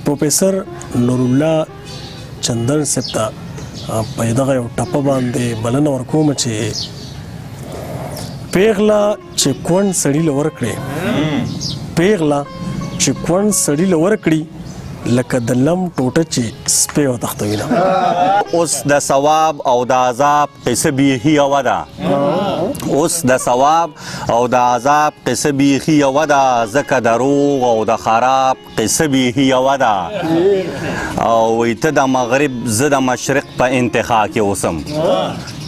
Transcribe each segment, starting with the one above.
پروفیسر نورالله چندن صاحب ته په دغه یو ټپه باندې بلنه ورکوم چې پیغله چې کونډ سړي له ورکړې پیغله چې کونډ سړي له ورکړي لکه د لم ټوټه چې سپی وتښتوي نه. اوس د ثواب او د عذاب قصه بیخي یوه ده. اوس د ثواب او د عذاب قصه بیخي یوه ده، ځکه د روغ او د خراب قصه بیخي یوه ده. او وایي ته د مغرب زه د مشرق په انتخا کې اوسم،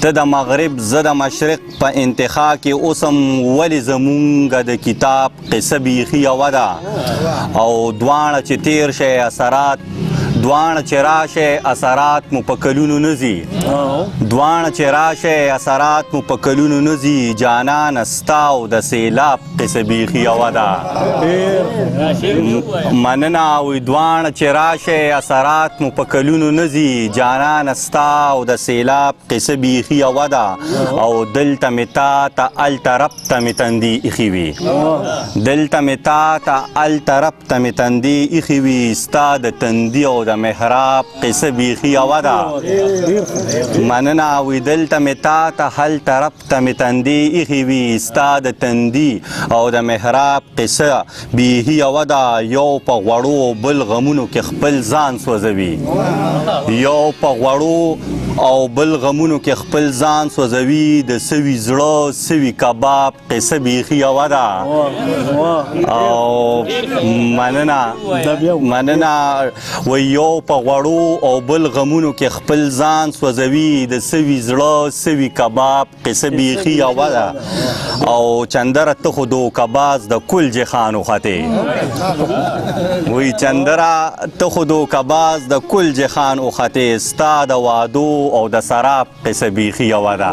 ته د مغرب زه د مشرق په انتخا کې اوسم، ولې زمونږ د کتاب قصه بیخي یوه ده. او دواړه چې تیر شي اثرات، دواړه چې راشه اثرات مو په کلونو نه ځي، دواړه چې راشه اثرات مو په کلونو نه ځي، جانان ستا او د سیلاب قصه بیخي یوه ده. مننه. وایي دواړه چې راشه اثرات مو په کلونو نه ځي، جانان ستا او د سیلاب قصه بیخي یوه ده. او دلته مې تا ته هلته رب ته مې تندي ایښي وي، دلته مې تا ته هلته رب ته مې تندي ایښي وي، ستا د تندي او د محراب قصه بیخي یوه ده. مننه. وایي دلته مې تا ته هلته رب ته مې تندي ایښي وي، ستا د تندي او د محراب قصه بیخي یوه ده. یو په غوړو بل غمونو کې خپل ځان سوځوي، یو په غوړو او بل غمونو کې خپل ځان سوځوي، د سوي زړه سوي کباب قصه بیخي یوه ده. او مننه. وایي یو په غوړو او بل غمونو کې خپل ځان سوځوي، د سوي زړه سوي کباب قصه بیخي یوه ده. او چندره ته خو دوکباز د کل جهان وختې، وایي چندره ته خو دوکباز د کل جهان وختې، ستا د وعدو او د سراب قصه بیخي یوه ده.